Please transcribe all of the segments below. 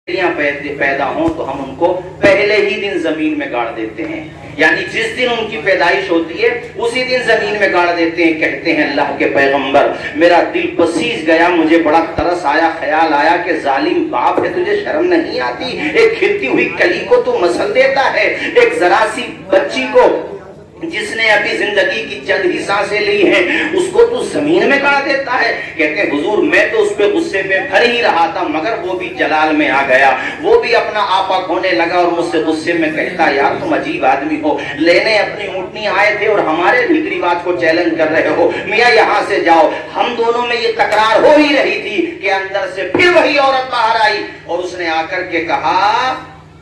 پیدا ہوں تو ہم ان کو پہلے ہی دن زمین میں گاڑ دیتے ہیں، یعنی جس دن ان کی پیدائش ہوتی ہے اسی دن زمین میں گاڑ دیتے ہیں۔ کہتے ہیں اللہ کے پیغمبر میرا دل پسیج گیا، مجھے بڑا ترس آیا، خیال آیا کہ ظالم باپ ہے، تجھے شرم نہیں آتی؟ ایک کھلتی ہوئی کلی کو تو مسل دیتا ہے، ایک ذرا سی بچی کو جس نے ابھی زندگی کی چند ہی سانسیں لی ہیں اس کو تو زمین میں گاڑ دیتا ہے۔ کہتے ہیں حضور میں تو اس پہ غصے پہ بھر ہی رہا تھا، مگر وہ بھی جلال میں آ گیا، وہ بھی اپنا آپا کھونے لگا اور مجھ سے غصے میں کہتا یار تم عجیب آدمی ہو، لینے اپنی اونٹنی آئے تھے اور ہمارے ریتی رواج کو چیلنج کر رہے ہو، میاں یہاں سے جاؤ۔ ہم دونوں میں یہ تکرار ہو ہی رہی تھی کہ اندر سے پھر وہی عورت باہر آئی اور اس نے آ کر کے کہا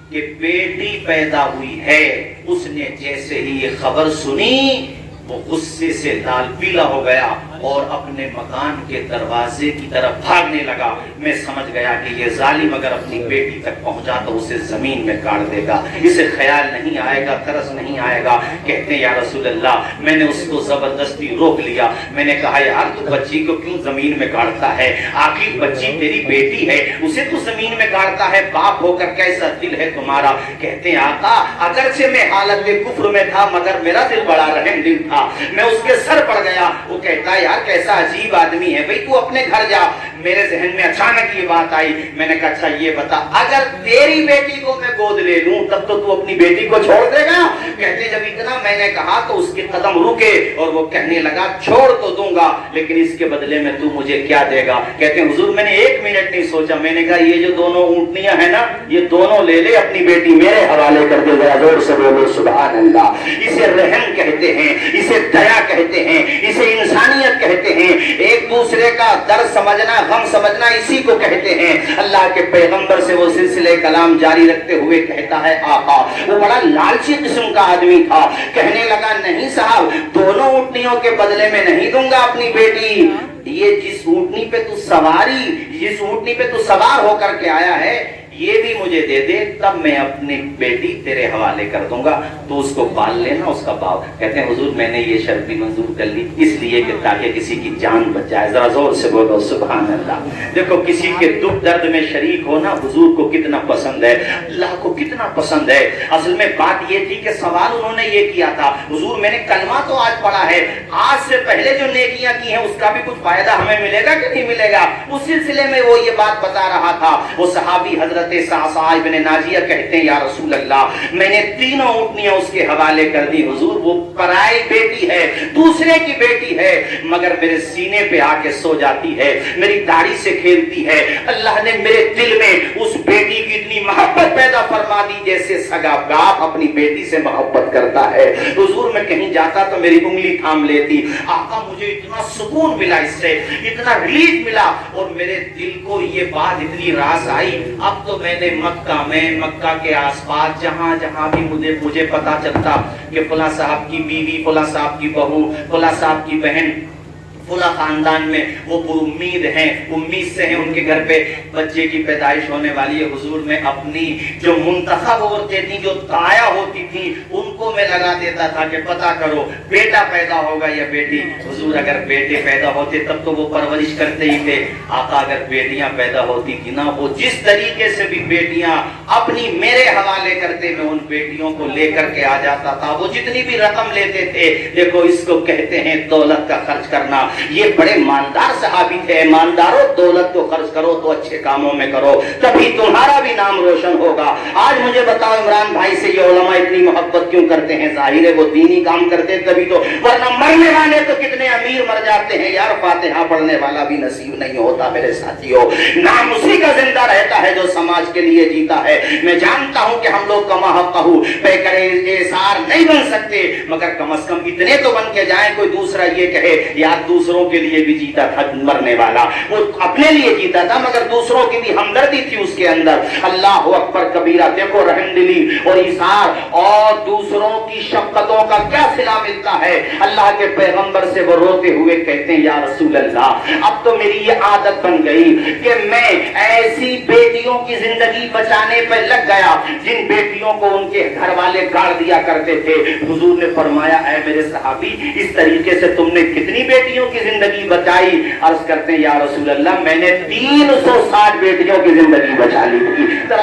کہ بیٹی پیدا ہوئی ہے۔ اس نے جیسے ہی یہ خبر سنی وہ غصے سے لال پیلا ہو گیا اور اپنے مکان کے دروازے کی طرف بھاگنے لگا۔ میں سمجھ گیا کہ یہ ظالم اگر اپنی بیٹی تک پہنچا تو اسے زمین میں گاڑ دے گا، اسے خیال نہیں آئے گا، ترس نہیں آئے گا۔ کہتے ہیں یا رسول اللہ میں نے اس کو زبردستی روک لیا، میں نے کہا یار تو بچی کو کیوں زمین میں گاڑتا ہے؟ آخر بچی تیری بیٹی ہے، اسے تو زمین میں گاڑتا ہے، باپ ہو کر کیسا دل ہے تمہارا؟ کہتے ہیں آقا اگرچہ میں حالت کفر میں تھا مگر میرا دل بڑا رحم دل تھا، میں اس کے سر پڑ گیا۔ وہ کہتا ہے یار کیسا عجیب آدمی ہے، بھئی تو اپنے گھر جا۔ میرے ذہن میں اچانک یہ بات آئی، میں نے کہا اچھا یہ بتا اگر تیری بیٹی کو میں گود لے لوں تب تو اپنی بیٹی کو چھوڑ دے گا؟ کہتے جب اتنا میں نے کہا تو اس کے قدم رکے اور وہ کہنے لگا چھوڑ تو دوں گا لیکن اس کے بدلے میں تو مجھے کیا دے گا؟ کہتے ہیں حضور میں نے ایک منٹ نہیں سوچا، میں نے کہا یہ جو دونوں اونٹنیاں ہیں نا یہ دونوں لے لے، اپنی بیٹی میرے حوالے کر دے، ذرا زور سے بولو سبحان اللہ۔ اسے رحم کہتے ہیں، اسے دیا کہتے ہیں، اسے انسانیت کہتے ہیں، ایک دوسرے کا درد سمجھنا، غم سمجھنا اسی کو کہتے ہیں۔ اللہ کے پیغمبر سے وہ سلسلہ کلام جاری رکھتے ہوئے کہتا ہے آقا وہ بڑا لالچی قسم کا آدمی تھا، کہنے لگا نہیں صاحب دونوں اونٹنیوں کے بدلے میں نہیں دوں گا اپنی بیٹی، یہ جس اونٹنی پہ تو سواری، جس اونٹنی پہ تو سوار ہو کر کے آیا ہے یہ بھی مجھے دے دے تب میں اپنی بیٹی تیرے حوالے کر دوں گا، تو اس کو پال لینا اس کا باپ۔ کہتے ہیں حضور میں نے یہ شرط بھی منظور کر لی اس لیے کہ تاکہ کسی کی جان بچ جائے، ذرا زور سے بولو سبحان اللہ۔ دیکھو کسی کے دکھ درد میں شریک ہونا حضور کو کتنا پسند ہے، اللہ کو کتنا پسند ہے۔ اصل میں بات یہ تھی کہ سوال انہوں نے یہ کیا تھا حضور میں نے کلمہ تو آج پڑھا ہے، آج سے پہلے جو نیکیاں کی ہیں اس کا بھی کچھ فائدہ ہمیں ملے گا کہ نہیں ملے گا؟ اس سلسلے میں وہ یہ بات بتا رہا تھا۔ وہ صحابی حضرت صعصع بن ناجیہ کہتے ہیں یا رسول اللہ میں نے تینوں اونٹنیاں اس کے حوالے کر دی، حضور وہ پرائی بیٹی ہے، دوسرے کی بیٹی ہے، مگر میرے سینے پہ آ کے سو جاتی ہے، میری داڑھی سے کھیلتی ہے، اللہ نے میرے دل میں اس بیٹی کی اتنی محبت پیدا فرما دی جیسے سگا باپ اپنی بیٹی سے محبت کرتا ہے۔ حضور میں کہیں جاتا تو میری انگلی تھام لیتی، آقا مجھے اتنا سکون ملا، اس سے اتنا ریلیف ملا اور میرے دل کو یہ بات اتنی راز آئی۔ اب تو میں نے مکہ کے آس پاس جہاں جہاں بھی مجھے پتا چلتا کہ فلاں صاحب کی بیوی، فلاں صاحب کی بہو، فلاں صاحب کی بہن، فلاں خاندان میں وہ پر امید ہیں، امید سے ہیں، ان کے گھر پہ بچے کی پیدائش ہونے والی ہے، حضور میں اپنی جو منتخب عورتیں تھیں جو طایا ہوتی تھیں ان کو میں لگا دیتا تھا کہ پتہ کرو بیٹا پیدا ہوگا یا بیٹی۔ حضور اگر بیٹے پیدا ہوتے تب تو وہ پرورش کرتے ہی تھے، آقا اگر بیٹیاں پیدا ہوتی تھی نا وہ جس طریقے سے بھی بیٹیاں اپنی میرے حوالے کرتے میں ان بیٹیوں کو لے کر کے آ جاتا تھا، وہ جتنی بھی رقم لیتے تھے۔ دیکھو اس کو کہتے ہیں دولت کا خرچ کرنا، یہ بڑے مالدار صحابی تھے۔ ایمانداروں دولت کو خرچ کرو تو اچھے کاموں میں کرو تبھی تمہارا بھی نام روشن ہوگا۔ آج مجھے بتاؤ عمران بھائی سے یہ علماء اتنی محبت کیوں کرتے ہیں؟ ظاہر ہے وہ دینی کام کرتے تبھی تو، ورنہ مرنے والے تو کتنے امیر مر جاتے ہیں یار، فاتحہ پڑھنے والا بھی نصیب نہیں ہوتا میرے ساتھیوں۔ نام اسی کا زندہ رہتا ہے جو سماج کے لیے جیتا ہے۔ میں جانتا ہوں کہ ہم لوگ کما حقہ بے کرے ایثار نہیں بن سکتے مگر کم از کم اتنے تو بن کے جائیں، کوئی دوسرا یہ کہے یار دوسروں کے لیے بھی جیتا تھا مرنے والا، وہ اپنے لیے جیتا تھا مگر دوسروں کی بھی ہمدردی تھی اس کے اندر۔ اللہ اکبر کبیرہ، دیکھو رحم دلی اور ایثار اور دوسروں کی شفقتوں کا کیا صلہ ملتا ہے۔ اللہ کے پیغمبر سے وہ روتے ہوئے کہتے ہیں یا رسول اللہ اب تو میری یہ عادت بن گئی کہ میں ایسی بیٹیوں کی زندگی بچانے پہ لگ گیا جن بیٹیوں کو ان کے گھر والے گاڑ دیا کرتے تھے۔ حضور نے فرمایا اے میرے صحابی اس طریقے سے تم نے کتنی بیٹیوں کی زندگی بچائی؟ عرض کرتے ہیں یا رسول اللہ میں نے 360 بیٹیوں کی زندگی بچا لی تھی۔ ذرا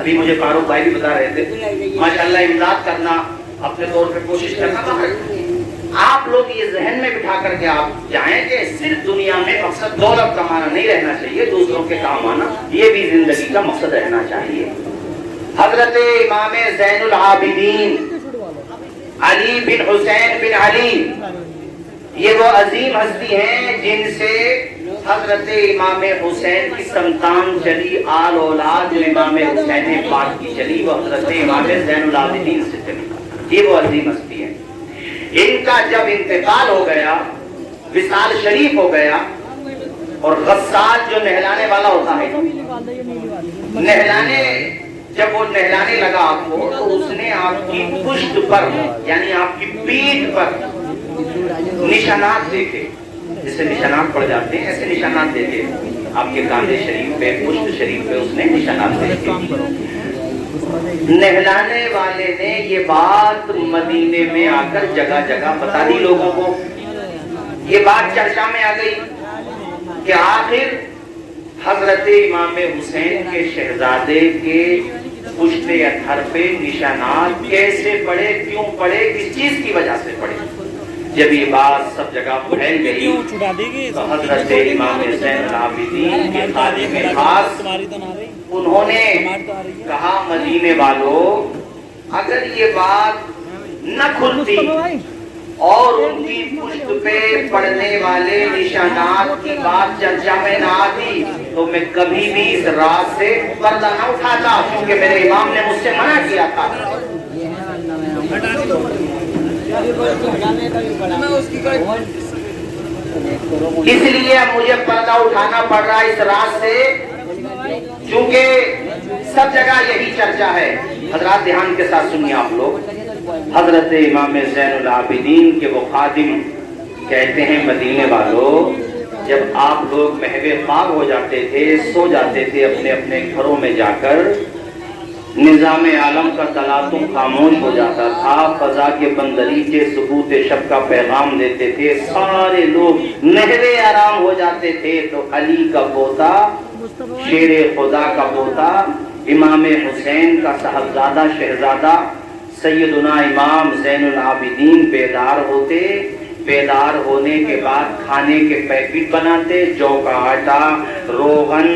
ابھی مجھے فاروق بھائی بھی بتا رہے تھے ماشاءاللہ امداد کرنا اپنے طور پہ کوشش کرنا باہر آپ لوگ یہ ذہن میں بٹھا کر کے آپ جائیں کہ صرف دنیا میں مقصد دولت کمانا نہیں رہنا چاہیے دوسروں کے کام آنا یہ بھی زندگی کا مقصد رہنا چاہیے حضرت امام زین العابدین علی بن حسین بن علی یہ وہ عظیم ہستی ہیں جن سے حضرت امام حسین کی سنتان چلی آل اولاد جو امام حسین پاک کی چلی وہ حضرت امام زین العابدین سے چلی یہ وہ عظیم ہستی ہیں ان کا جب انتقال ہو گیا وصال شریف ہو گیا اور غسال جو نہلانے والا ہوتا ہے جب وہ نہلانے لگا آپ کو تو اس نے آپ کی پشت پر یعنی آپ کی پیٹھ پر نشانات دیکھے جیسے نشانات پڑ جاتے ہیں ایسے نشانات دیکھے آپ کے کاندھے شریف پہ پشت شریف پہ اس نے نشانات دیکھے نہلانے والے نے یہ بات مدینے میں آ کر جگہ جگہ بتا دی لوگوں کو یہ بات چرچا میں آ گئی کہ آخر حضرت امام حسین کے شہزادے کے پشت اطہر پہ نشانات کیسے پڑے کیوں پڑے کس چیز کی وجہ سے پڑے جب یہ بات سب جگہ پھیل گئی تو حضرت امام زین العابدین کے خادم خاص انہوں نے کہا مدینے والوں اگر یہ بات نہ کھلتی اور ان کی پشت پہ پڑنے والے نشانات کی بات چرچا میں نہ آتی تو میں کبھی بھی اس راز سے پردہ نہ اٹھاتا کیونکہ میرے امام نے مجھ سے منع کیا تھا اس لیے اب مجھے پردہ اٹھانا پڑ رہا اس راز سے کیونکہ سب جگہ یہی چرچا ہے حضرات دھیان کے ساتھ سنیے آپ لوگ حضرت امام زین العابدین کے وہ خادم کہتے ہیں مدینے والوں جب آپ لوگ محو خواب ہو جاتے تھے سو جاتے تھے اپنے اپنے گھروں میں جا کر نظام عالم کا تلاطم خاموش ہو جاتا تھا فضا کے بندریچے ثبوت شب کا پیغام دیتے تھے سارے لوگ نہرے آرام ہو جاتے تھے تو علی کا پوتا شیر خدا کا پوتا امام حسین کا صاحبزادہ شہزادہ سیدنا امام زین العابدین بیدار ہوتے بیدار ہونے کے بعد کھانے کے پیکٹ بناتے جو کا آٹا روغن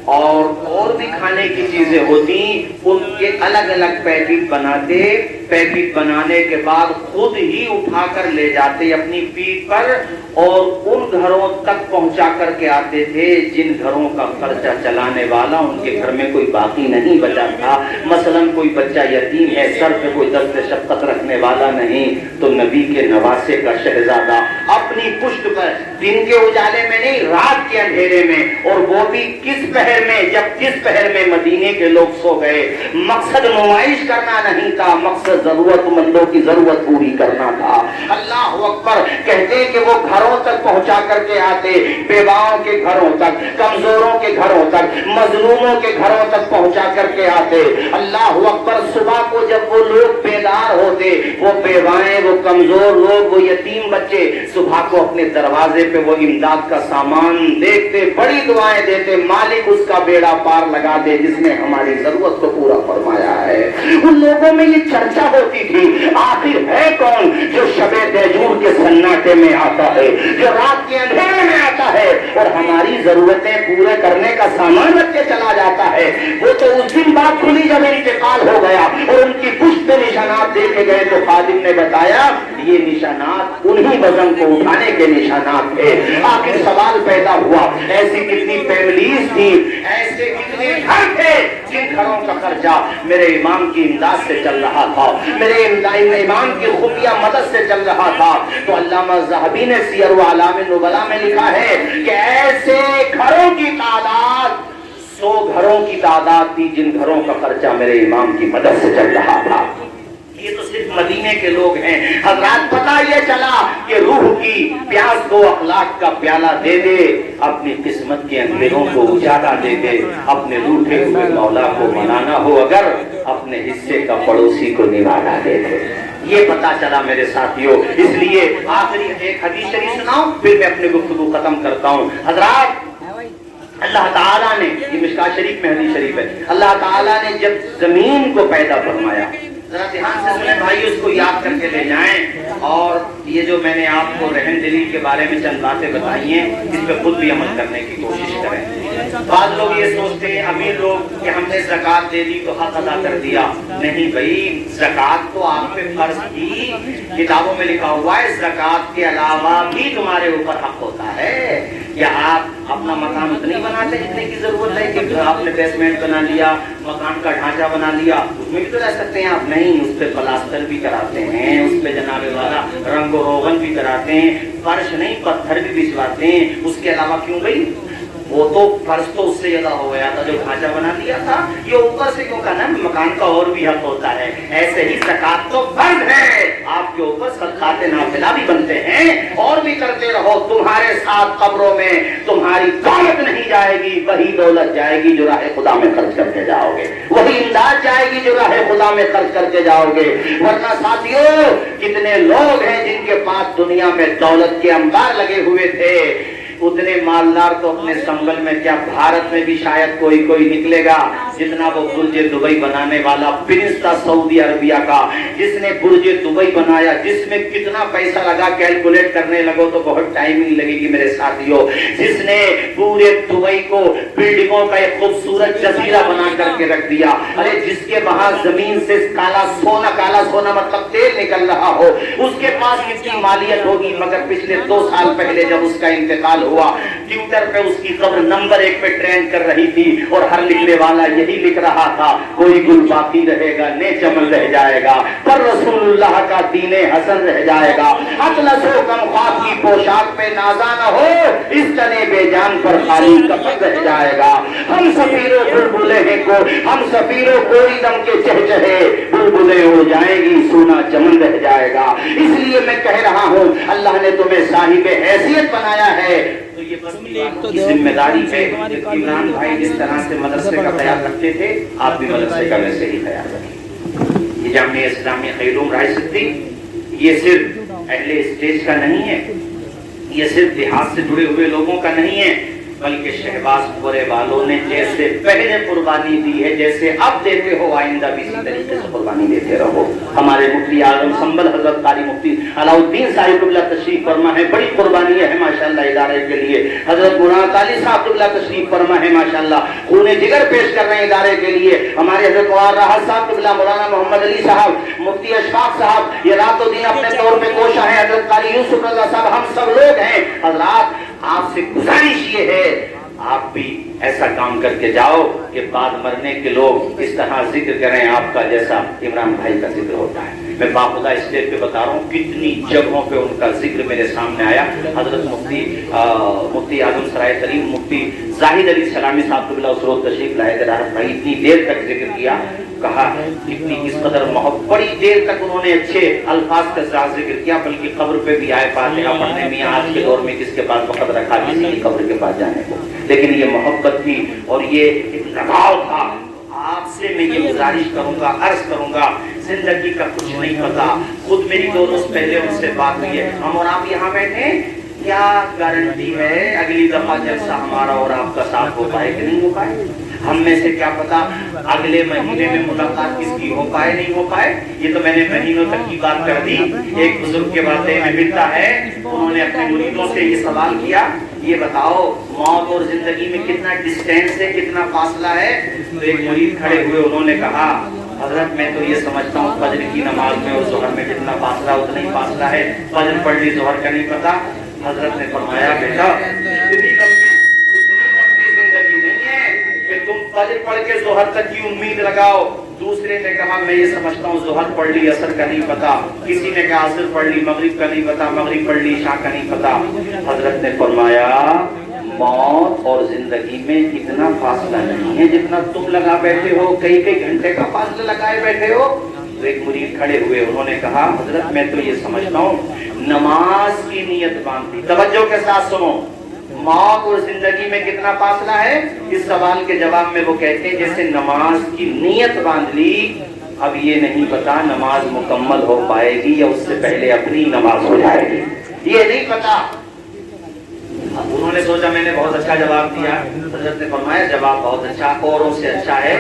اور بھی کھانے کی چیزیں ہوتی ان کے الگ الگ پیکٹ بناتے پیکٹ بنانے کے بعد خود ہی اٹھا کر لے جاتے اپنی پیٹھ پر اور ان گھروں تک پہنچا کر کے آتے تھے جن گھروں کا خرچہ چلانے والا ان کے گھر میں کوئی باقی نہیں بچا تھا مثلاً کوئی بچہ یتیم ہے سر پہ کوئی درد شفقت رکھنے والا نہیں تو نبی کے نواسے کا شہزادہ اپنی پشت پر دن کے اجالے میں نہیں رات کے اندھیرے میں اور وہ بھی کس پہر میں جب جس پہر میں مدینے کے لوگ سو گئے مقصد نمائش کرنا نہیں تھا مقصد ضرورت مندوں کی ضرورت پوری کرنا تھا اللہ اکبر کہتے کہ وہ گھروں تک پہنچا کر کے آتے بیواؤں کے گھروں تک کمزوروں کے گھروں تک مظلوموں کے گھروں تک پہنچا کر کے آتے اللہ اکبر صبح کو جب وہ لوگ بیدار ہوتے وہ بیوائیں وہ کمزور لوگ وہ یتیم بچے صبح کو اپنے دروازے پہ وہ امداد کا سامان دیکھتے بڑی دعائیں دیتے مالک اس کا بیڑا پار لگا دے جس نے ہماری ضرورت کو پورا فرمایا ہے ان لوگوں میں یہ چرچا ہوتی تھی آخر ہے کون جو شب دیجور کے سناٹے میں آتا ہے جو رات کے اندھیرے میں آتا ہے اور ہماری ضرورتیں پورے کرنے کا سامان رکھ کے چلا جاتا ہے وہ تو اس دن بات کھلی جب انتقال ہو گیا اور ان کی پشت پہ نشانات دیکھے گئے تو خادم نے بتایا یہ نشانات انہی وزن کو اٹھانے کے نشانات تھے آخر سوال پیدا ہوا ایسی کتنی فیملیز تھی ایسے کتنے گھر تھے جن گھروں کا خرچہ میرے امام کی امداد سے چل رہا تھا میرے امام کی خفیہ مدد سے چل رہا تھا تو علامہ ذہبی نے سیر و اعلام النبلاء میں لکھا ہے کہ ایسے گھروں کی تعداد 100 گھروں کی تعداد تھی جن گھروں کا خرچہ میرے امام کی مدد سے چل رہا تھا یہ تو صرف مدینے کے لوگ ہیں حضرات پتہ یہ چلا کہ روح کی پیاس کو اخلاق کا پیالہ دے دے اپنی قسمت کے اندھیروں کو اجالا دے دے اپنے روٹھے ہوئے مولا کو منانا ہو اگر اپنے حصے کا پڑوسی کو نوالا دے دے یہ پتا چلا میرے ساتھیوں اس لیے آخری ایک حدیث شریف سناؤں پھر میں اپنے گفتگو ختم کرتا ہوں حضرات اللہ تعالیٰ نے، یہ مشکات شریف میں حدیث شریف ہے، اللہ تعالیٰ نے جب زمین کو پیدا فرمایا، ذرا دھیان سے سنیں بھائی، اس کو یاد کر کے لے جائیں، اور یہ جو میں نے آپ کو رحم دلی کے بارے میں چند باتیں بتائی ہیں، اس پہ خود بھی عمل کرنے کی کوشش کریں۔ بعض لوگ یہ سوچتے ہیں امیر لوگ کہ ہم نے زکوٰۃ دے دی تو حق ادا کر دیا۔ نہیں بھائی، زکوٰۃ تو آپ پہ فرض تھی، کتابوں میں لکھا ہوا ہے زکوٰۃ کے علاوہ بھی تمہارے اوپر حق ہوتا ہے۔ کیا آپ اپنا مکان اتنی بناتے جتنے کی ضرورت ہے کہ آپ نے بیسمنٹ بنا لیا، مکان کا ڈھانچہ بنا لیا، اس میں بھی تو رہ سکتے ہیں آپ؟ نہیں، اس پہ پلاسٹر بھی کراتے ہیں، اس پہ جناب والا رنگ و روغن بھی کراتے ہیں، فرش نہیں پتھر بھی بچھواتے ہیں۔ اس کے علاوہ کیوں بھائی؟ وہ تو فرض تو اس سے زیادہ ہو گیا تھا جو ڈھانچہ بنا دیا تھا، یہ اوپر سے کیوں کہنا مکان کا اور بھی حق ہوتا ہے۔ ایسے ہی زکوٰۃ تو فرض ہے، آپ کے اوپر صدقات نافلہ بھی بنتے ہیں، اور بھی کرتے رہو۔ تمہارے ساتھ قبروں میں تمہاری دولت نہیں جائے گی، وہی دولت جائے گی جو راہ خدا میں خرچ کر کے جاؤ گے، وہی امداد جائے گی جو راہ خدا میں خرچ کر کے جاؤ گے۔ ورنہ ساتھیوں، کتنے لوگ ہیں جن کے پاس دنیا میں دولت کے انبار لگے ہوئے تھے، اتنے مالدار تو اپنے سنبل میں کیا بھارت میں بھی شاید کوئی نکلے گا جتنا وہ برج دبئی بنانے والا پرنس تھا سعودی عربیہ کا، جس نے برج دبئی بنایا، جس میں کتنا پیسہ لگا کیلکولیٹ کرنے لگو تو بہت ٹائمنگ لگے گی میرے ساتھیوں، جس نے پورے دبئی کو بلڈنگوں کا ایک خوبصورت جزیرہ بنا کر کے رکھ دیا، ارے جس کے وہاں زمین سے کالا سونا مطلب تیل نکل رہا ہو، اس کے پاس کتنی مالیت ہوگی۔ مگر پچھلے 2 سال پہلے جب اس کا انتقال ہوا، ٹویٹر پہ اس کی قبر نمبر 1 پہ ٹرینڈ کر رہی تھی، اور ہر لکھنے والا یہی لکھ رہا تھا، کوئی گل باقی رہے گا، نے چمن رہ جائے گا، پر رسول اللہ کا دین حسن رہ جائے گا، اطلس و کمخواب کی پوشاک پہ نازا نہ ہو، اس تنے بے جان پر خالی کفن رہ جائے گا۔ ہم سفیروں بلبلے ہیں کو، ہم سفیروں کوئی دم کے چہچہے، بلبلیں اڑ جائیں گی، سونا چمن رہ جائے گا۔ اس لیے میں کہہ رہا ہوں، اللہ نے تمہیں صاحب حیثیت بنایا ہے، تو یہ کی ذمہ داری ہے۔ عمران بھائی جس طرح سے مدرسے کا خیال رکھتے تھے، آپ بھی مدرسے کا ویسے ہی خیال رکھیں۔ یہ جامعہ اسلامیہ خیر رائے صدیق، یہ صرف اہل اسٹیج کا نہیں ہے، یہ صرف دیہات سے جڑے ہوئے لوگوں کا نہیں ہے، بلکہ شہباز پورے والوں نے جیسے پہلے قربانی دی ہے، جیسے اب دیتے ہو، آئندہ بھی اسی طریقے سے قربانی دیتے رہو۔ ہمارے مفتی اعظم سنبل حضرت قاری مفتی علاء الدین صاحب قبلہ تشریف فرما ہے، بڑی قربانی ہے ماشاءاللہ ادارے کے لیے۔ حضرت مراد علی صاحب قبلہ تشریف فرما ہے ماشاءاللہ، خون جگر پیش کر رہے ہیں ادارے کے لیے۔ ہمارے حضرت راحت صاحب قبلہ، مولانا محمد علی صاحب، مفتی اشفاق صاحب، یہ رات و دن اپنے طور پہ کوشاں ہیں، حضرت قاری یوسف رضا صاحب، ہم سب لوگ ہیں۔ حضرات آپ سے گزارش یہ ہے، آپ بھی ایسا کام کر کے جاؤ کہ بعد مرنے کے لوگ اس طرح ذکر کریں آپ کا، جیسا عمران بھائی کا ذکر ہوتا ہے۔ میں باخدا اسٹیج پہ بتا رہا ہوں کتنی جگہوں پہ ان کا ذکر میرے سامنے آیا۔ حضرت مفتی اعظم سرائے کریم مفتی زاہد علی سلامی صاحب قبلہ اسرو تشریف لائے تھے، بھائی اتنی دیر تک ذکر کیا، کہا کتنی کس قدر محبت، بڑی دیر تک انہوں نے اچھے الفاظ کے ساتھ ذکر کیا، بلکہ قبر پہ بھی آئے فاتحہ پڑھنے میں۔ آج کے دور میں کس کے پاس وقت رکھا کسی کی قبر کے پاس جانے کو، لیکن یہ محبت تھی اور یہ ایک لگاؤ تھا۔ آپ سے میں یہ گزارش کروں گا، عرض کروں گا، زندگی کا کچھ نہیں پتا، خود میری 2 روز پہلے ان سے بات ہوئی ہے، ہم اور آپ یہاں بیٹھے، کیا گارنٹی ہے اگلی دفعہ جلسہ ہمارا اور آپ کا ساتھ ہو پائے کہ نہیں ہو پائے؟ ہم میں سے کیا پتا اگلے مہینے میں ملاقات کس کی ہو پائے نہیں ہو پائے۔ یہ تو میں نے مہینوں تک کی بات کر دی۔ ایک بزرگ کے باتیں میں ملتا ہے، انہوں نے اپنے مریدوں سے یہ سوال کیا، یہ بتاؤ موت اور زندگی میں کتنا ڈسٹینس ہے، کتنا فاصلہ ہے؟ تو ایک مرید کھڑے ہوئے، انہوں نے کہا حضرت میں تو یہ سمجھتا ہوں فجر کی نماز میں اور ظہر میں جتنا فاصلہ اتنا ہی فاصلہ ہے، فجر پڑھ لی ظہر کا نہیں پتا۔ حضرت نے فرمایا بیٹا اتنی لمبی زندگی نہیں ہے کہ تم فجر پڑھ کے ظہر تک کی امید لگاؤ۔ دوسرے نے کہا میں یہ سمجھتا ہوں ظہر پڑھ لی عصر کا نہیں پتا، کسی نے کہا عصر پڑھ لی مغرب کا نہیں پتا، مغرب پڑھ لی عشاء کا نہیں پتا۔ حضرت نے فرمایا موت اور زندگی میں اتنا فاصلہ نہیں ہے جتنا تم لگا بیٹھے ہو، کئی کئی گھنٹے کا فاصلہ لگائے بیٹھے ہو۔ تو ایک مرید کھڑے ہوئے، انہوں نے کہا حضرت میں تو یہ سمجھتا ہوں نماز کی نیت باندھی۔ توجہ کے ساتھ سنو، موت اور زندگی میں کتنا فاصلہ ہے؟ اس سوال کے جواب میں وہ کہتے ہیں جیسے نماز کی نیت باندھ لی، اب یہ نہیں پتا نماز مکمل ہو پائے گی یا اس سے پہلے اپنی نماز ہو جائے گی، یہ نہیں پتا۔ انہوں نے سوچا میں نے بہت اچھا جواب دیا. حضرت نے فرمایا جواب بہت اچھا، اوروں سے اچھا ہے،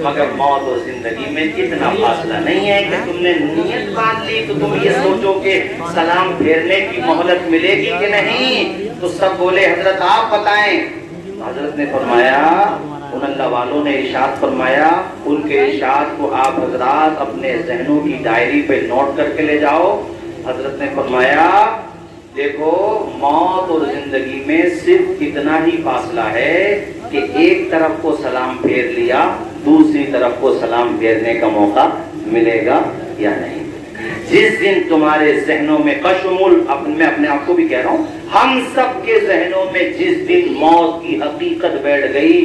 مگر موت اور زندگی میں اتنا فاصلہ نہیں ہے کہ تم نے نیت باندھ لی تو تم یہ سوچو کہ سلام پھیرنے کی مہلت ملے گی کہ نہیں. تو سب بولے حضرت آپ بتائیں. حضرت نے فرمایا ان اللہ والوں نے ارشاد فرمایا ان کے ارشاد کو آپ حضرات اپنے ذہنوں کی ڈائری پہ نوٹ کر کے لے جاؤ. حضرت نے فرمایا دیکھو موت اور زندگی میں صرف اتنا ہی فاصلہ ہے کہ ایک طرف کو سلام پھیر لیا دوسری طرف کو سلام پھیرنے کا موقع ملے گا یا نہیں. جس دن تمہارے ذہنوں میں بشمول میں اپنے آپ کو بھی کہہ رہا ہوں ہم سب کے ذہنوں میں جس دن موت کی حقیقت بیٹھ گئی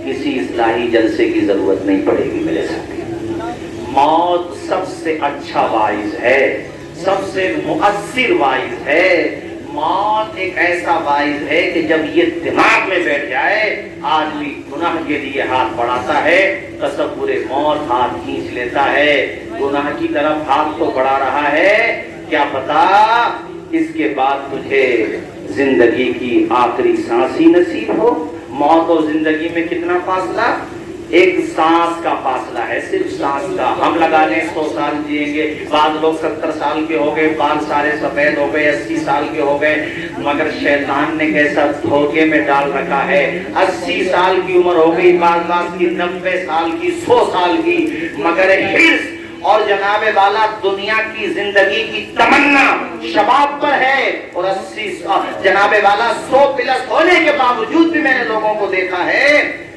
کسی اصلاحی جلسے کی ضرورت نہیں پڑے گی میرے ساتھ. موت سب سے اچھا واعظ ہے، سب سے مؤثر واعظ ہے. موت ایک ایسا واعظ ہے کہ جب یہ دماغ میں بیٹھ جائے آدمی گناہ کے لیے ہاتھ بڑھاتا ہے، تصور موت ہاتھ کھینچ لیتا ہے. گناہ کی طرف ہاتھ تو بڑھا رہا ہے، کیا پتا اس کے بعد تجھے زندگی کی آخری سانس ہی نصیب ہو. موت اور زندگی میں کتنا فاصلہ؟ ایک سانس کا فاصلہ ہے، صرف سانس کا. ہم لگا لیں 100 سال جئیں گے، بعض لوگ 70 سال کے ہو گئے، بال سارے سفید ہو گئے، 80 سال کے ہو گئے. مگر شیطان نے کیسا دھوکے میں ڈال رکھا ہے 80 سال کی عمر ہو گئی، بعض کی 90 سال کی، 100 سال کی. مگر حرص اور جناب والا دنیا کی زندگی کی تمنا شباب پر ہے، اور 80 جناب والا 100 پلس ہونے کے باوجود بھی میں نے لوگوں کو دیکھا ہے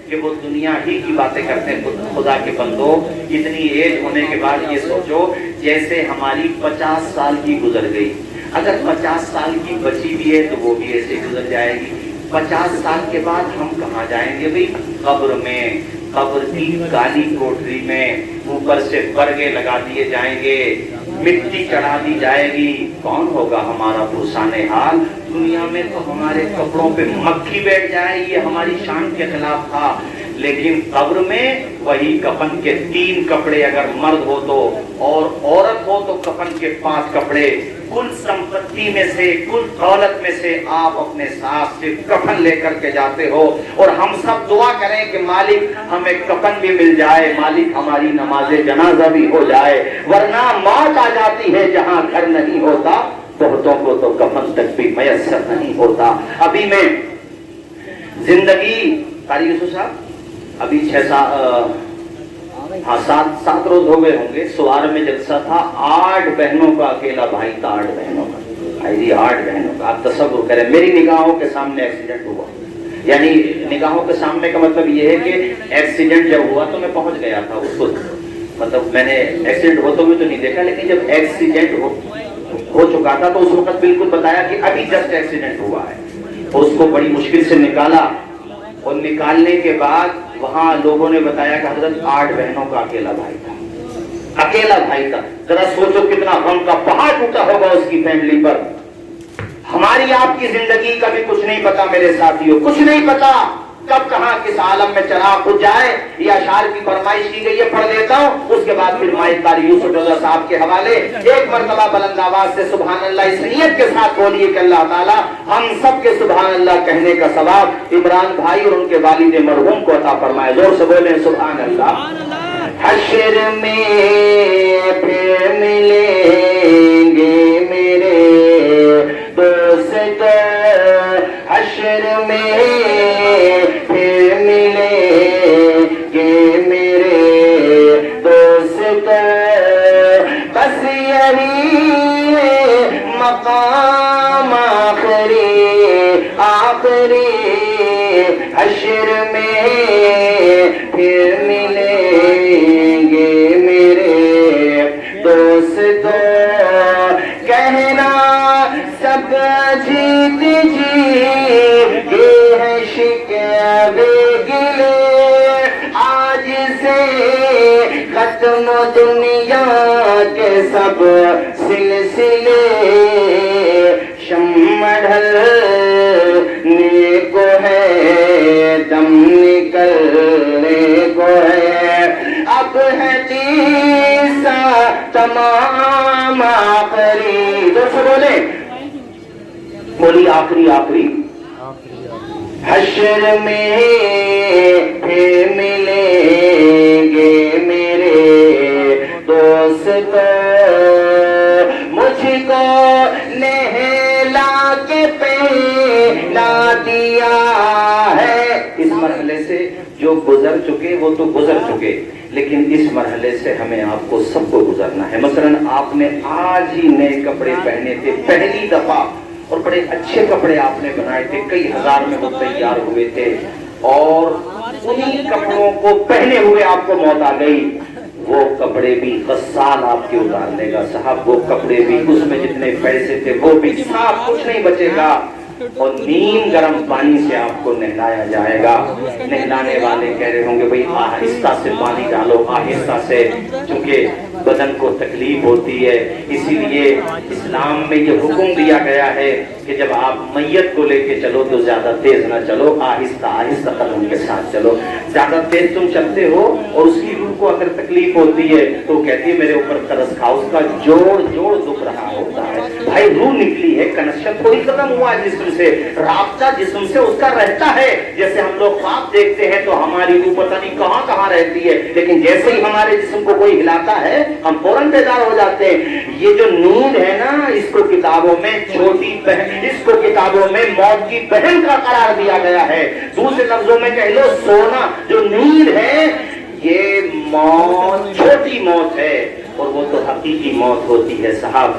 کہ وہ دنیا ہی کی باتیں کرتے ہیں. خدا کے بندو اتنی ایج ہونے کے بعد یہ سوچو جیسے ہماری 50 سال کی گزر گئی، اگر 50 سال کی بچی بھی ہے تو وہ بھی ایسے گزر جائے گی. 50 سال کے بعد ہم کہاں جائیں گے بھئی؟ قبر میں، قبر کی کالی کوٹری میں اوپر سے برگے لگا دیے جائیں گے، مٹی چڑھا دی جائے گی. کون ہوگا ہمارا پرسان حال؟ دنیا میں تو ہمارے کپڑوں پہ مکھی بیٹھ جائے یہ ہماری شان کے خلاف تھا، لیکن قبر میں وہی کفن کے 3 کپڑے اگر مرد ہو تو، اور عورت ہو تو کفن کے 5 کپڑے. کل سمپتی میں سے، کل دولت میں سے آپ اپنے ساتھ صرف کفن لے کر کے جاتے ہو. اور ہم سب دعا کریں کہ مالک ہمیں کفن بھی مل جائے، مالک ہماری نماز جنازہ بھی ہو جائے، ورنہ موت آ جاتی ہے جہاں گھر نہیں ہوتا بہتوں کو تو کفن تک بھی میسر نہیں ہوتا. ابھی میں زندگی قاری یوسف صاحب ابھی 7 روز ہو گئے ہوں گے، سوار میں جلسہ تھا. 8 بہنوں کا اکیلا بھائی تھا، 8 بہنوں کا بھائی جی، 8 بہنوں کا. آپ تصور کریں میری نگاہوں کے سامنے ایکسیڈنٹ ہوا. یعنی نگاہوں کے سامنے کا مطلب یہ ہے کہ ایکسیڈنٹ جب ہوا تو میں پہنچ گیا تھا اس کو، مطلب میں نے ایکسیڈنٹ ہوتے ہوئے تو نہیں دیکھا، لیکن جب ایکسیڈنٹ ہو چکا تھا تو اس وقت بالکل بتایا کہ ابھی جسٹ ایکسیڈنٹ ہوا ہے. اس کو بڑی مشکل سے نکالا، اور نکالنے کے بعد وہاں لوگوں نے بتایا کہ حضرت 8 بہنوں کا اکیلا بھائی تھا، اکیلا بھائی تھا. ذرا سوچو کتنا غم کا پہاڑ ٹوٹا ہوگا اس کی فیملی پر. ہماری آپ کی زندگی کا بھی کچھ نہیں پتا میرے ساتھیوں، کچھ نہیں پتا کب کہاں کس عالم میں چراغ بجھ جائے. یہ اشعار کی فرمائش کی گئی ہے، پڑھ دیتا ہوں، اس کے بعد پھر مائک قاری یوسف رضا صاحب کے حوالے. ایک مرتبہ بلند آواز سے سبحان اللہ اس نیت کے ساتھ بولیے کہ اللہ تعالیٰ ہم سب کے سبحان اللہ کہنے کا ثواب عمران بھائی اور ان کے والد مرحوم کو عطا فرمائے. زور سے بولیں سبحان اللہ. حشر میں پھر ملیں گے میرے دوست، حشر میں پھر ملیں گے میرے دوست، بس یہی مقام آخری حشر میں پھر ملیں گے میرے دوست. کہنا سب جیت یہ ہے شکوے گلے، آج سے ختم دنیا کے سب سلسلے، شمع ڈھلنے کو ہے، دم نکلنے کو ہے، اب ہے تیسا تمام آخری. دوست بولے بولی آخری آخری حشر میں پھر ملیں گے میرے دوست، مجھ کو نہلا کے پہلا دیا ہے۔ اس مرحلے سے جو گزر چکے وہ تو گزر چکے، لیکن اس مرحلے سے ہمیں آپ کو سب کو گزرنا ہے۔ مثلا آپ نے آج ہی نئے کپڑے پہنے تھے پہلی دفعہ، اور بڑے اچھے کپڑے آپ نے بنائے تھے، کئی ہزار میں وہ تیار ہوئے تھے، اور انہی کپڑوں کو پہنے ہوئے آپ کو موت آ گئی۔ وہ کپڑے بھی غسال آپ کے اتار لے گا صاحب، وہ کپڑے بھی، اس میں جتنے پیسے تھے وہ بھی، صاحب کچھ نہیں بچے گا، اور نیم گرم پانی سے آپ کو نہلایا جائے گا۔ نہلانے والے کہہ رہے ہوں گے بھئی آہستہ سے پانی ڈالو، آہستہ سے، چونکہ بدن کو تکلیف ہوتی ہے، اسی لیے اسلام میں یہ حکم دیا گیا ہے کہ جب آپ میت کو لے کے چلو تو زیادہ تیز نہ چلو، آہستہ آہستہ قدم کے ساتھ چلو۔ زیادہ تیز تم چلتے ہو اور اس کی روح کو اگر تکلیف ہوتی ہے تو کہتی ہے میرے اوپر ترس کھا، اس کا جوڑ جوڑ دکھ رہا ہوتا ہے۔ بھائی روح نکلی ہے، کنیکشن کوئی ختم ہوا جسم سے، رابطہ جسم سے اس کا رہتا ہے۔ جیسے ہم لوگ خواب دیکھتے ہیں تو ہماری روح پتہ نہیں کہاں کہاں رہتی ہے، لیکن جیسے ہی ہمارے جسم کو کوئی ہلاتا ہے ہم فوراً بیدار ہو جاتے ہیں۔ یہ جو نیند ہے نا، اس کو کتابوں میں چھوٹی بہن، اس کو کتابوں میں موت کی بہن کا قرار دیا گیا ہے۔ دوسرے لفظوں میں کہہ لو سونا، جو نیند ہے یہ موت، چھوٹی موت ہے، اور وہ تو حقیقی موت ہوتی ہے صاحب۔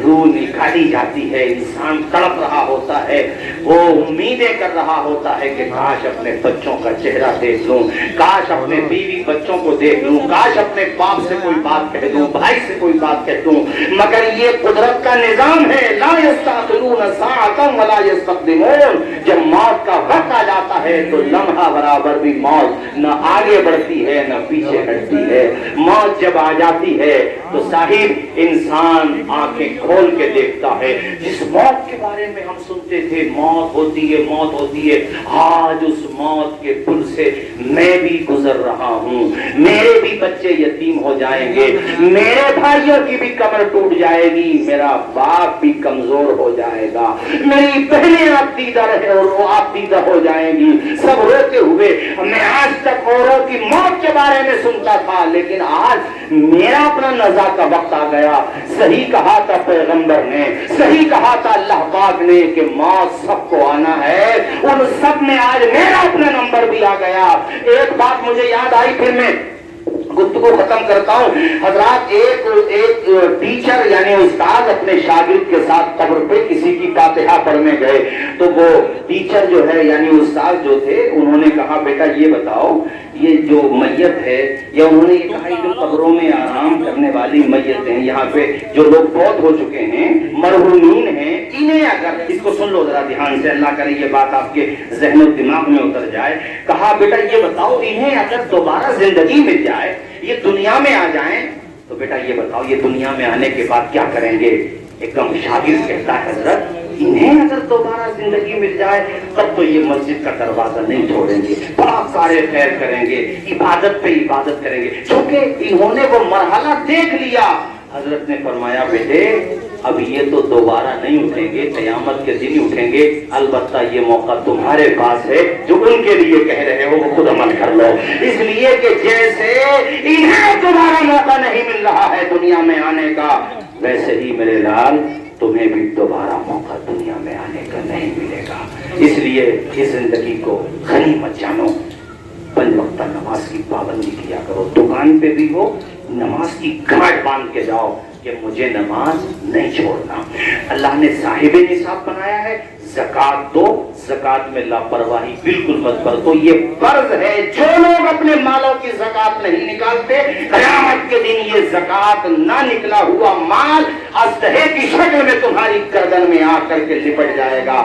روح نکالی جاتی ہے، انسان تڑپ رہا ہوتا ہے، وہ امیدیں کر رہا ہوتا ہے کہ کاش اپنے بچوں کا چہرہ دیکھ لوں، کاش اپنے بیوی بچوں کو دیکھ لوں، کاش اپنے باپ سے کوئی بات کہہ دوں، بھائی سے کوئی بات کہہ دوں، مگر یہ قدرت کا نظام ہے۔ لا یستأخرون ساعۃ ولا یستقدمون۔ جب موت کا وقت آ جاتا ہے تو لمحہ برابر بھی موت نہ آگے بڑھتی ہے نہ پیچھے ہٹتی ہے۔ موت جب آ جاتی ہے تو صاحب انسان آنکھیں کھول کے دیکھتا ہے۔ جس موت کے بارے میں ہم سنتے تھے موت ہوتی ہے موت ہوتی ہے، آج اس موت کے پل سے میں بھی گزر رہا ہوں۔ میرے بھی بچے یتیم ہو جائیں گے، میرے بھائیوں کی بھی کمر ٹوٹ جائے گی، میرا باپ بھی کمزور ہو جائے گا، میری بہنیں آپ دیدہ رہے اور وہ آپ دیدہ ہو جائیں گی، سب روتے ہوئے۔ میں آج تک اوروں کی موت کے بارے میں سنتا تھا، لیکن آج میرا اپنا نزا کا وقت آ گیا۔ صحیح کہا تھا پیغمبر نے، صحیح کہا تھا اللہ پاک نے کہ موت سب کو آنا ہے، ان سب میں آج میرا اپنا نمبر بھی آ گیا۔ ایک بات مجھے یاد آئی، پھر میں گفتگو ختم کرتا ہوں۔ حضرات ایک ٹیچر یعنی استاد اپنے شاگرد کے ساتھ قبر پہ کسی کی فاتحہ پڑھنے گئے، تو وہ ٹیچر جو ہے یعنی استاد جو تھے انہوں نے کہا بیٹا یہ بتاؤ یہ جو میت ہے، یا انہوں نے یہ کہا جو قبروں میں آرام کرنے والی میت ہیں، یہاں پہ جو لوگ فوت ہو چکے ہیں مرحومین ہیں، انہیں اگر، اس کو سن لو ذرا دھیان سے، اللہ کرے یہ بات آپ کے ذہن و دماغ میں اتر جائے۔ کہا بیٹا یہ بتاؤ انہیں اگر دوبارہ زندگی مل جائے، یہ دنیا میں آ جائیں، تو بیٹا یہ بتاؤ یہ دنیا میں آنے کے بعد کیا کریں گے؟ ایک دم شاگرد کہتا ہے حضرت انہیں اگر دوبارہ زندگی مل جائے تب تو یہ مسجد کا دروازہ نہیں چھوڑیں گے، بڑا سارے خیر کریں گے، عبادت پہ عبادت کریں گے، چونکہ انہوں نے وہ مرحلہ دیکھ لیا۔ حضرت نے فرمایا بیٹے اب یہ تو دوبارہ نہیں اٹھیں گے، قیامت کے دن اٹھیں گے، البتہ یہ موقع تمہارے پاس ہے، جو ان کے لیے کہہ رہے ہو وہ خود عمل کر لو۔ اس لیے کہ جیسے انہیں دوبارہ موقع نہیں مل رہا ہے دنیا میں آنے کا، ویسے ہی میرے لال تمہیں بھی دوبارہ موقع دنیا میں آنے کا نہیں ملے گا۔ اس لیے اس زندگی کو غنیمت جانو، 5 وقت نماز کی پابندی کیا کرو، دکان پہ بھی ہو نماز کی گھاٹ باندھ کے جاؤ کہ مجھے نماز نہیں چھوڑنا۔ اللہ نے صاحب نصاب بنایا ہے، زکات دو، زکات میں لاپرواہی بالکل مت برتو، یہ فرض ہے۔ جو لوگ اپنے مالوں کی زکات نہیں نکالتے، قیامت کے دن یہ زکات نہ نکلا ہوا مال اژدہے کی شکل میں تمہاری گردن میں آ کر کے لپٹ جائے گا۔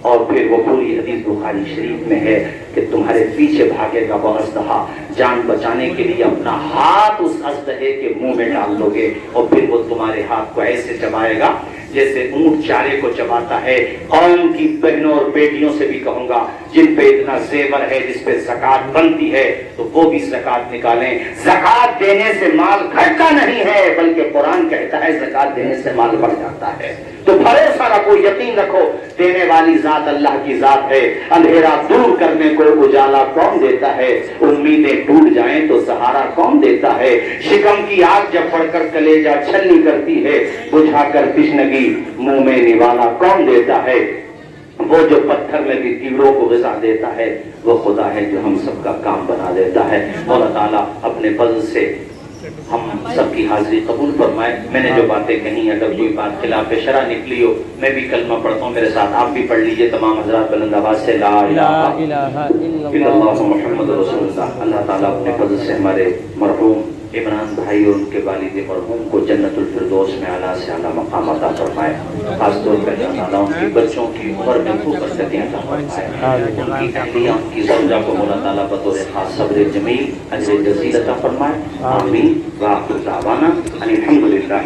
اور پھر وہ پوری حدیث بخاری شریف میں ہے کہ تمہارے پیچھے بھاگے گا وہ اژدہا، جان بچانے کے لیے اپنا ہاتھ اس اژدہے کے منہ میں ڈال دو گے اور پھر وہ تمہارے ہاتھ کو ایسے چبائے گا جیسے اونٹ چارے کو چباتا ہے۔ قوم کی بہنوں اور بیٹیوں سے بھی کہوں گا جن پہ اتنا زیور ہے، جس پہ زکوٰۃ بنتی ہے، تو وہ بھی زکوٰۃ نکالیں۔ زکوٰۃ دینے سے مال گھٹتا نہیں ہے، بلکہ قرآن کہتا ہے زکوٰۃ دینے سے مال بڑھ جاتا ہے۔ تو بھروسہ رکھو، یقین رکھو، دینے والی ذات اللہ کی ذات ہے۔ اندھیرا دور کرنے کو اجالا کون دیتا ہے؟ امیدیں ٹوٹ جائیں تو سہارا کون دیتا ہے؟ شکم کی آگ جب پڑھ کر کلیجہ چھلنی کرتی ہے، بجھا کر تشنگی منہ میں نوالا کون دیتا ہے؟ وہ جو پتھر میں بھی کیڑوں کو غذا دیتا ہے وہ خدا ہے جو ہم سب کا کام بنا دیتا ہے۔ مولا تعالیٰ اپنے فضل سے ہم سب کی حاضری قبول فرمائے۔ میں نے جو باتیں کہیں اگر کوئی بات خلاف شرع نکلی ہو، میں بھی کلمہ پڑھتا ہوں، میرے ساتھ آپ بھی پڑھ لیجئے تمام حضرات بلند آواز سے، لا الہ الا اللہ محمد رسول اللہ۔ اللہ تعالیٰ اپنے فضل سے ہمارے مرحوم عمران بھائی اور ان کے والد مرحوم کو جنت الفردوس میں اعلیٰ سے اعلیٰ مقام عطا فرمائے۔ خاص طور پر اللہ تعالیٰ ان کی بچوں کی عمر میں خوب برکتیں عطا فرمائے۔ ان کی اہلیہ، ان کی زوجہ کو مولا تعالیٰ بطور خاص صبر جمیل اجر جزیل عطا فرمائے۔ آمین۔ وآخر دعوانا ان الحمد للہ۔